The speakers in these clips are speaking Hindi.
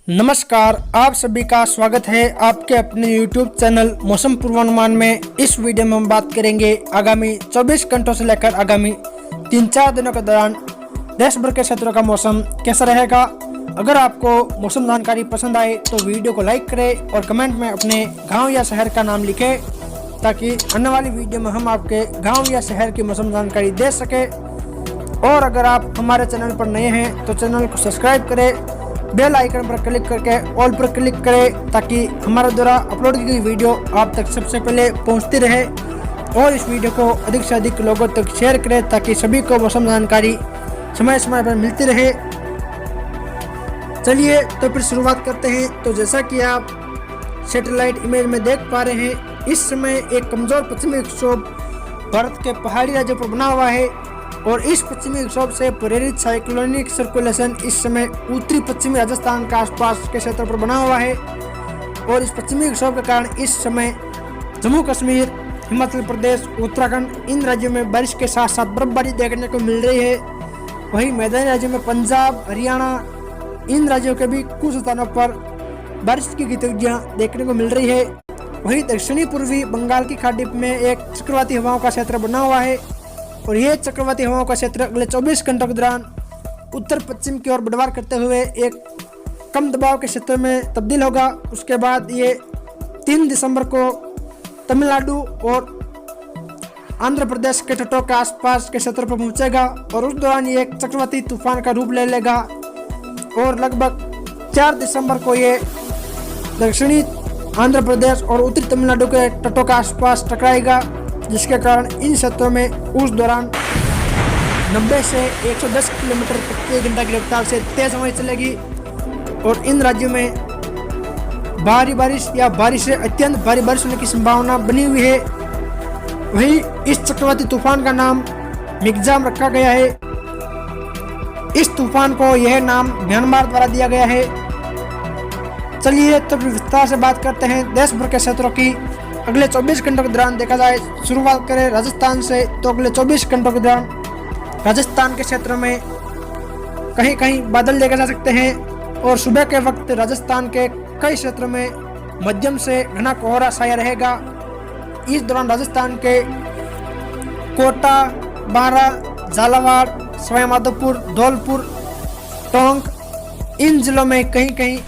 नमस्कार, आप सभी का स्वागत है आपके अपने YouTube चैनल मौसम पूर्वानुमान में। इस वीडियो में हम बात करेंगे आगामी 24 घंटों से लेकर आगामी 3-4 दिनों के दौरान देश भर के क्षेत्रों का मौसम कैसा रहेगा। अगर आपको मौसम जानकारी पसंद आए तो वीडियो को लाइक करें और कमेंट में अपने गाँव या शहर का नाम लिखें, ताकि आने वाली वीडियो में हम आपके गाँव या शहर की मौसम जानकारी दे सकें। और अगर आप हमारे चैनल पर नए हैं तो चैनल को सब्सक्राइब करें, बेल आइकन पर क्लिक करके ऑल पर क्लिक करें, ताकि हमारे द्वारा अपलोड की गई वीडियो आप तक सबसे पहले पहुंचती रहे। और इस वीडियो को अधिक से अधिक लोगों तक शेयर करें, ताकि सभी को मौसम जानकारी समय समय पर मिलती रहे। चलिए तो फिर शुरुआत करते हैं। तो जैसा कि आप सैटेलाइट इमेज में देख पा रहे हैं, इस समय एक कमजोर पश्चिमी विक्षोभ भारत के पहाड़ी राज्यों पर बना हुआ है और इस पश्चिमी विक्षोभ से प्रेरित साइक्लोनिक सर्कुलेशन इस समय उत्तरी पश्चिमी राजस्थान के आसपास के क्षेत्र पर बना हुआ है। और इस पश्चिमी विक्षोभ के कारण इस समय जम्मू कश्मीर, हिमाचल प्रदेश, उत्तराखंड इन राज्यों में बारिश के साथ साथ बर्फबारी देखने को मिल रही है। वहीं मैदानी राज्यों में पंजाब, हरियाणा इन राज्यों के भी कुछ स्थानों पर बारिश की गतिविधियां देखने को मिल रही है। वहीं दक्षिणी पूर्वी बंगाल की खाड़ी में एक चक्रवाती हवाओं का क्षेत्र बना हुआ है और यह चक्रवाती हवाओं का क्षेत्र अगले 24 घंटों के दौरान उत्तर पश्चिम की ओर बढ़वार करते हुए एक कम दबाव के क्षेत्र में तब्दील होगा। उसके बाद ये 3 दिसंबर को तमिलनाडु और आंध्र प्रदेश के तटों के आसपास के क्षेत्र पर पहुंचेगा और उस दौरान ये एक चक्रवाती तूफान का रूप ले लेगा और लगभग 4 दिसंबर को ये दक्षिणी आंध्र प्रदेश और उत्तरी तमिलनाडु के तटों के आसपास टकराएगा, जिसके कारण इन क्षेत्रों में उस दौरान 90 से 110 किलोमीटर प्रति घंटा की रफ्तार से तेज हवाएं चलेगी और इन राज्यों में भारी बारिश या बारिश से अत्यंत भारी बारिश होने की संभावना बनी हुई है। वहीं इस चक्रवाती तूफान का नाम मिगजाम रखा गया है। इस तूफान को यह नाम म्यांमार द्वारा दिया गया है। चलिए तो विस्तार से बात करते हैं देश भर के क्षेत्रों की। अगले 24 घंटों के दौरान देखा जाए, शुरुआत करें राजस्थान से, तो अगले 24 घंटों के दौरान राजस्थान के क्षेत्र में कहीं कहीं बादल देखे जा सकते हैं और सुबह के वक्त राजस्थान के कई क्षेत्रों में मध्यम से घना कोहरा छाया रहेगा। इस दौरान राजस्थान के कोटा, बारां, झालावाड़, सवाई माधोपुर, धौलपुर, टोंक इन जिलों में कहीं कहीं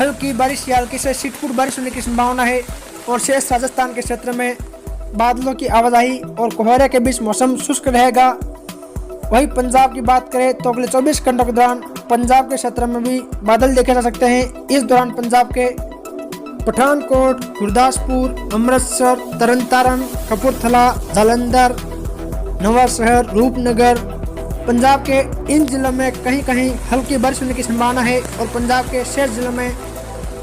हल्की बारिश या हल्की से छिटपुट बारिश होने की संभावना है और शेष राजस्थान के क्षेत्र में बादलों की आवाजाही और कोहरे के बीच मौसम शुष्क रहेगा। वहीं पंजाब की बात करें तो अगले 24 घंटों के दौरान पंजाब के क्षेत्र में भी बादल देखे जा सकते हैं। इस दौरान पंजाब के पठानकोट, गुरदासपुर, अमृतसर, तरनतारन, कपूरथला, जालंधर, नवांशहर, रूपनगर, पंजाब के इन जिलों में कहीं कहीं हल्की बारिश होने की संभावना है और पंजाब के शेष जिलों में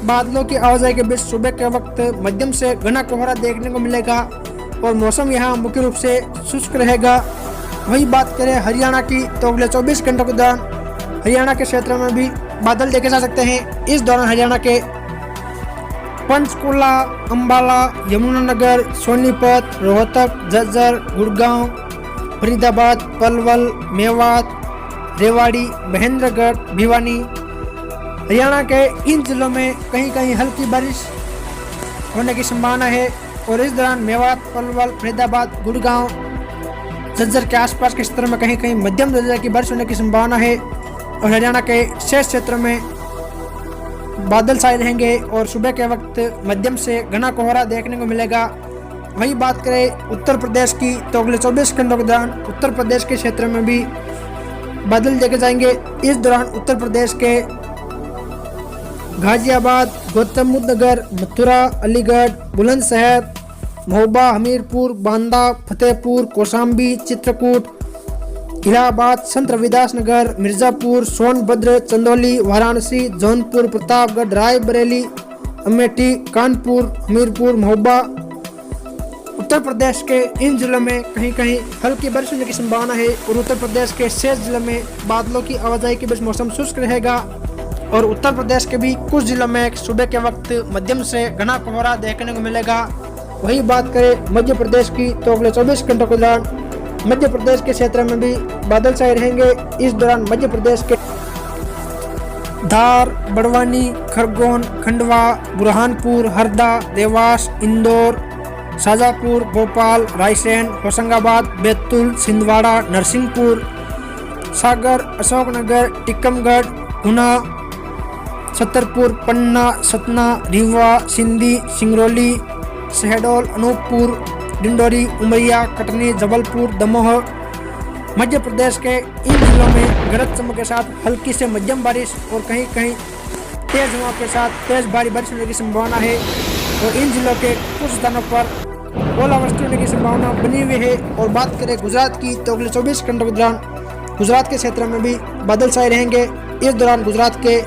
बादलों की आवाजाही के बीच सुबह के वक्त मध्यम से घना कोहरा देखने को मिलेगा और मौसम यहाँ मुख्य रूप से शुष्क रहेगा। वही बात करें हरियाणा की, तो अगले 24 घंटों के दौरान हरियाणा के क्षेत्र में भी बादल देखे जा सकते हैं। इस दौरान हरियाणा के पंचकुला, अंबाला, यमुनानगर, सोनीपत, रोहतक, झज्जर, गुड़गांव, फरीदाबाद, पलवल, मेवात, रेवाड़ी, महेंद्रगढ़, भिवानी हरियाणा के इन जिलों में कहीं कहीं हल्की बारिश होने की संभावना है और इस दौरान मेवात, पलवल, फरीदाबाद, गुड़गांव, झज्जर के आसपास के क्षेत्रों में कहीं कहीं मध्यम दर्जे की बारिश होने की संभावना है और हरियाणा के शेष क्षेत्रों में बादल छाए रहेंगे और सुबह के वक्त मध्यम से घना कोहरा देखने को मिलेगा। वही बात करें उत्तर प्रदेश की, तो अगले 24 घंटों के दौरान उत्तर प्रदेश के क्षेत्र में भी बादल देखे जाएंगे। इस दौरान उत्तर प्रदेश के गाजियाबाद, गौतम बुद्ध नगर, मथुरा, अलीगढ़, बुलंदशहर, महोबा, हमीरपुर, बांदा, फतेहपुर, कौशाम्बी, चित्रकूट, इलाहाबाद, संत रविदास नगर, मिर्जापुर, सोनभद्र, चंदौली, वाराणसी, जौनपुर, प्रतापगढ़, रायबरेली, अमेठी, कानपुर, हमीरपुर, महोबा उत्तर प्रदेश के इन जिलों में कहीं कहीं हल्की बारिश होने की संभावना है और उत्तर प्रदेश के शेष जिलों में बादलों की आवाजाही के बीच मौसम शुष्क रहेगा और उत्तर प्रदेश के भी कुछ जिलों में सुबह के वक्त मध्यम से घना कोहरा देखने को मिलेगा। वही बात करें मध्य प्रदेश की, तो अगले 24 घंटों के दौरान मध्य प्रदेश के क्षेत्र में भी बादल छाए रहेंगे। इस दौरान मध्य प्रदेश के धार, बड़वानी, खरगोन, खंडवा, बुरहानपुर, हरदा, देवास, इंदौर, शाजापुर, भोपाल, रायसेन, होशंगाबाद, बैतूल, छिंदवाड़ा, नरसिंहपुर, सागर, अशोकनगर, टीकमगढ़, गुना, छतरपुर, पन्ना, सतना, रीवा, सिंधी, सिंगरौली, शहडोल, अनूपपुर, डिंडोरी, उमरिया, कटनी, जबलपुर, दमोह। मध्य प्रदेश के इन जिलों में गरज चमक के साथ हल्की से मध्यम बारिश और कहीं कहीं तेज हवा के साथ तेज भारी बारिश होने की संभावना है और इन जिलों के कुछ स्थानों पर ओलावृष्टि होने की संभावना बनी हुई है। और बात करें गुजरात की तो अगले 24 घंटों के दौरान गुजरात के क्षेत्र में भी बादल छाए रहेंगे। इस दौरान गुजरात के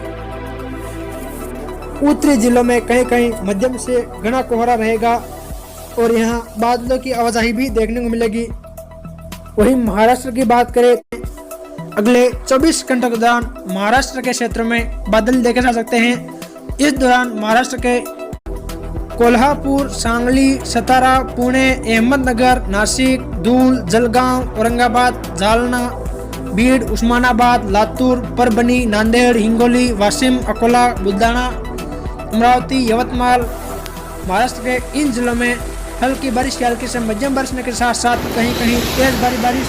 उत्तरी जिलों में कहीं कहीं मध्यम से घना कोहरा रहेगा और यहाँ बादलों की आवाजाही भी देखने को मिलेगी। वहीं महाराष्ट्र की बात करें अगले 24 घंटों के दौरान महाराष्ट्र के क्षेत्र में बादल देखे जा सकते हैं। इस दौरान महाराष्ट्र के कोल्हापुर, सांगली, सतारा, पुणे, अहमदनगर, नासिक, धूल, जलगांव, औरंगाबाद, जालना, बीड, उस्मानाबाद, लातूर, परभणी, नांदेड़, हिंगोली, वाशिम, अकोला, बुलढाणा, अमरावती, यवतमाल, महाराष्ट्र के इन जिलों में हल्की बारिश या हल्की से मध्यम बारिश होने के साथ साथ कहीं कहीं तेज भारी बारिश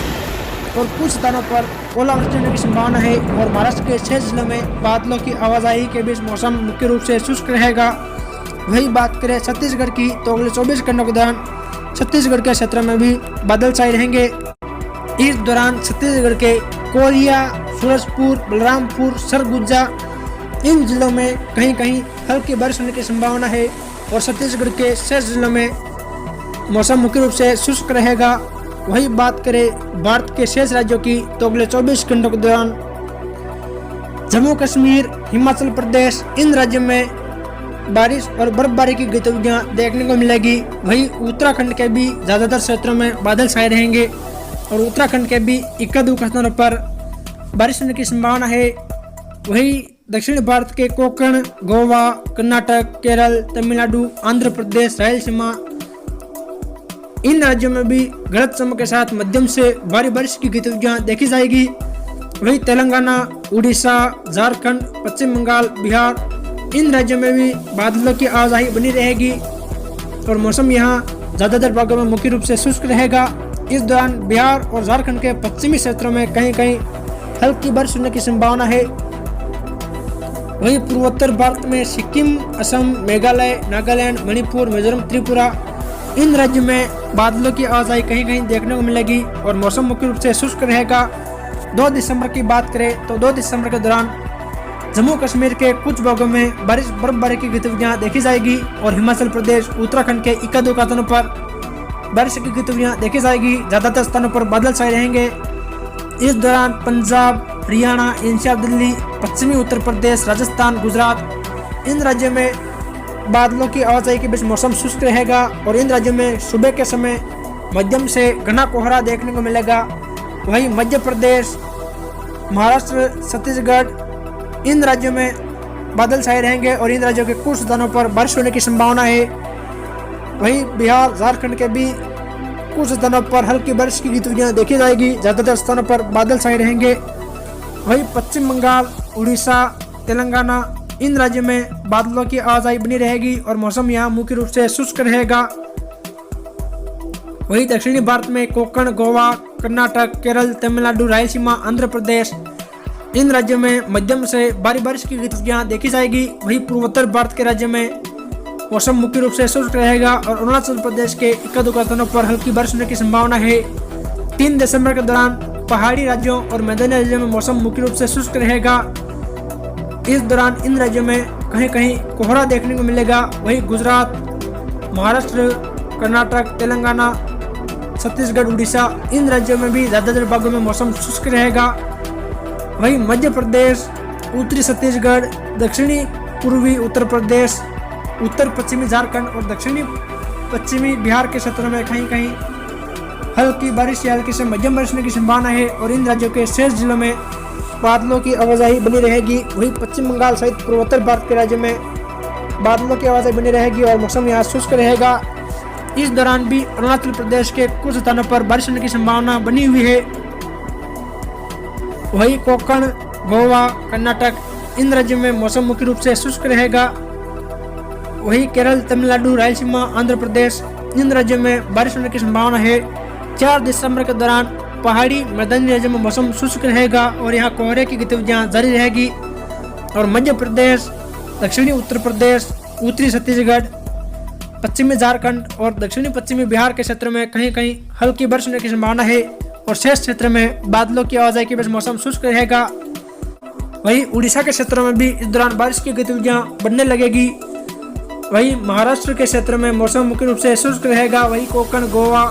और कुछ स्थानों पर ओलावृष्टि होने की संभावना है। और महाराष्ट्र के 6 जिलों में बादलों की आवाजाही के बीच मौसम मुख्य रूप से शुष्क रहेगा। वही बात करें छत्तीसगढ़ की तो अगले 24 घंटों के दौरान छत्तीसगढ़ के क्षेत्र में भी बादल छाए रहेंगे। इस दौरान छत्तीसगढ़ के कोरिया, सूरजपुर, बलरामपुर, सरगुजा इन जिलों में कहीं कहीं हल्की बारिश होने की संभावना है और छत्तीसगढ़ के 6 जिलों में मौसम मुख्य रूप से शुष्क रहेगा। वही बात करें भारत के शेष राज्यों की तो अगले 24 घंटों के दौरान जम्मू कश्मीर, हिमाचल प्रदेश इन राज्यों में बारिश और बर्फबारी की गतिविधियां देखने को मिलेगी। वही उत्तराखंड के भी ज्यादातर क्षेत्रों में बादल छाए रहेंगे और उत्तराखंड के भी इक्का-दुक्का स्थानों पर बारिश होने की संभावना है। वही दक्षिण भारत के कोंकण, गोवा, कर्नाटक, केरल, तमिलनाडु, आंध्र प्रदेश, रायलसीमा इन राज्यों में भी गरज चमक के साथ मध्यम से भारी बारिश की गतिविधियां देखी जाएगी। वही तेलंगाना, उड़ीसा, झारखंड, पश्चिम बंगाल, बिहार इन राज्यों में भी बादलों की आवाजाही बनी रहेगी और मौसम यहाँ ज्यादातर भागों में मुख्य रूप से शुष्क रहेगा। इस दौरान बिहार और झारखंड के पश्चिमी क्षेत्रों में कहीं कहीं हल्की बारिश होने की संभावना है। वहीं पूर्वोत्तर भारत में सिक्किम, असम, मेघालय, नागालैंड, मणिपुर, मिजोरम, त्रिपुरा इन राज्यों में बादलों की आवाजाही कहीं कहीं देखने को मिलेगी और मौसम मुख्य रूप से शुष्क रहेगा। 2 दिसंबर की बात करें तो 2 दिसंबर के दौरान जम्मू कश्मीर के कुछ भागों में बारिश बर्फबारी की गतिविधियां देखी जाएगी और हिमाचल प्रदेश, उत्तराखंड के इक्का-दुक्का स्थानों पर बारिश की गतिविधियां देखी जाएगी। ज्यादातर स्थानों पर बादल छाए रहेंगे। इस दौरान पंजाब, हरियाणा, एनसीआर, दिल्ली, पश्चिमी उत्तर प्रदेश, राजस्थान, गुजरात इन राज्यों में बादलों की आवाजाही के बीच मौसम शुष्क रहेगा और इन राज्यों में सुबह के समय मध्यम से घना कोहरा देखने को मिलेगा। वहीं मध्य प्रदेश, महाराष्ट्र, छत्तीसगढ़ इन राज्यों में बादल छाए रहेंगे और इन राज्यों के कुछ स्थानों पर बारिश होने की संभावना है। वहीं बिहार, झारखंड के भी कुछ स्थानों पर हल्की बारिश की गतिविधियां देखी जाएगी। ज्यादातर स्थानों पर बादल छाए रहेंगे। वहीं पश्चिम बंगाल, उड़ीसा, तेलंगाना इन राज्यों में बादलों की आवाजाही बनी रहेगी और मौसम यहाँ मुख्य रूप से शुष्क रहेगा। वहीं दक्षिणी भारत में कोंकण, गोवा, कर्नाटक, केरल, तमिलनाडु, रायलसीमा, आंध्र प्रदेश इन राज्यों में मध्यम से भारी बारिश की गतिविधियां देखी जाएगी। वहीं पूर्वोत्तर भारत के राज्यों में मौसम मुख्य रूप से शुष्क रहेगा और अरुणाचल प्रदेश के इक्का-दुक्का स्थानों पर हल्की बारिश होने की संभावना है। 3 दिसंबर के दौरान पहाड़ी राज्यों और मैदानी राज्यों में मौसम मुख्य रूप से शुष्क रहेगा। इस दौरान इन राज्यों में कहीं कहीं कोहरा देखने को मिलेगा। वहीं गुजरात, महाराष्ट्र, कर्नाटक, तेलंगाना, छत्तीसगढ़, उड़ीसा इन राज्यों में भी ज्यादातर भागों में मौसम शुष्क रहेगा। वहीं मध्य प्रदेश, उत्तरी छत्तीसगढ़, दक्षिणी पूर्वी उत्तर प्रदेश, उत्तर पश्चिमी झारखंड और दक्षिणी पश्चिमी बिहार के क्षेत्रों में कहीं कहीं हल्की बारिश या हल्की से मध्यम बारिश होने की संभावना है और इन राज्यों के शेष जिलों में बादलों की आवाजाही बनी रहेगी। वहीं पश्चिम बंगाल सहित पूर्वोत्तर भारत के राज्यों में बादलों की आवाजाही बनी रहेगी और मौसम यहाँ शुष्क रहेगा। इस दौरान भी अरुणाचल प्रदेश के कुछ स्थानों पर बारिश होने की संभावना बनी हुई है। वहीं कोंकण, गोवा, कर्नाटक इन राज्यों में मौसम मुख्य रूप से शुष्क रहेगा। वही केरल, तमिलनाडु, रायलसीमा, आंध्र प्रदेश, इन राज्यों में बारिश होने की संभावना है। 4 दिसंबर के दौरान पहाड़ी मैदानी राज्यों में मौसम शुष्क रहेगा और यहाँ कोहरे की गतिविधियाँ जारी रहेगी। और मध्य प्रदेश, दक्षिणी उत्तर प्रदेश, उत्तरी छत्तीसगढ़, पश्चिमी झारखंड और दक्षिणी पश्चिमी बिहार के क्षेत्रों में कहीं कहीं हल्की बारिश होने की संभावना है और शेष क्षेत्र में बादलों की आवाजाही के बीच मौसम शुष्क रहेगा। वहीं उड़ीसा के क्षेत्रों में भी इस दौरान बारिश की गतिविधियां बढ़ने लगेगी। वहीं महाराष्ट्र के क्षेत्र में मौसम मुख्य रूप से शुष्क रहेगा। वहीं कोंकण, गोवा,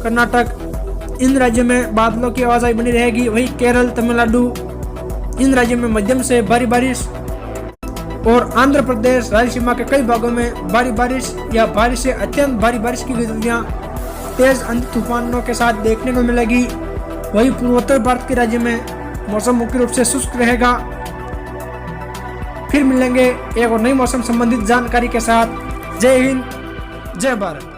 कर्नाटक, इन राज्यों में बादलों की आवाजाही बनी रहेगी। वहीं केरल, तमिलनाडु, इन राज्यों में मध्यम से भारी बारिश और आंध्र प्रदेश, रायलसीमा के कई भागों में भारी बारिश या बारिश से अत्यंत भारी बारिश की गतिविधियां तेज आंधी तूफानों के साथ देखने को मिलेगी। वहीं पूर्वोत्तर भारत के राज्य में मौसम मुख्य रूप से शुष्क रहेगा। फिर मिलेंगे एक और नई मौसम संबंधित जानकारी के साथ। जय हिंद, जय भारत।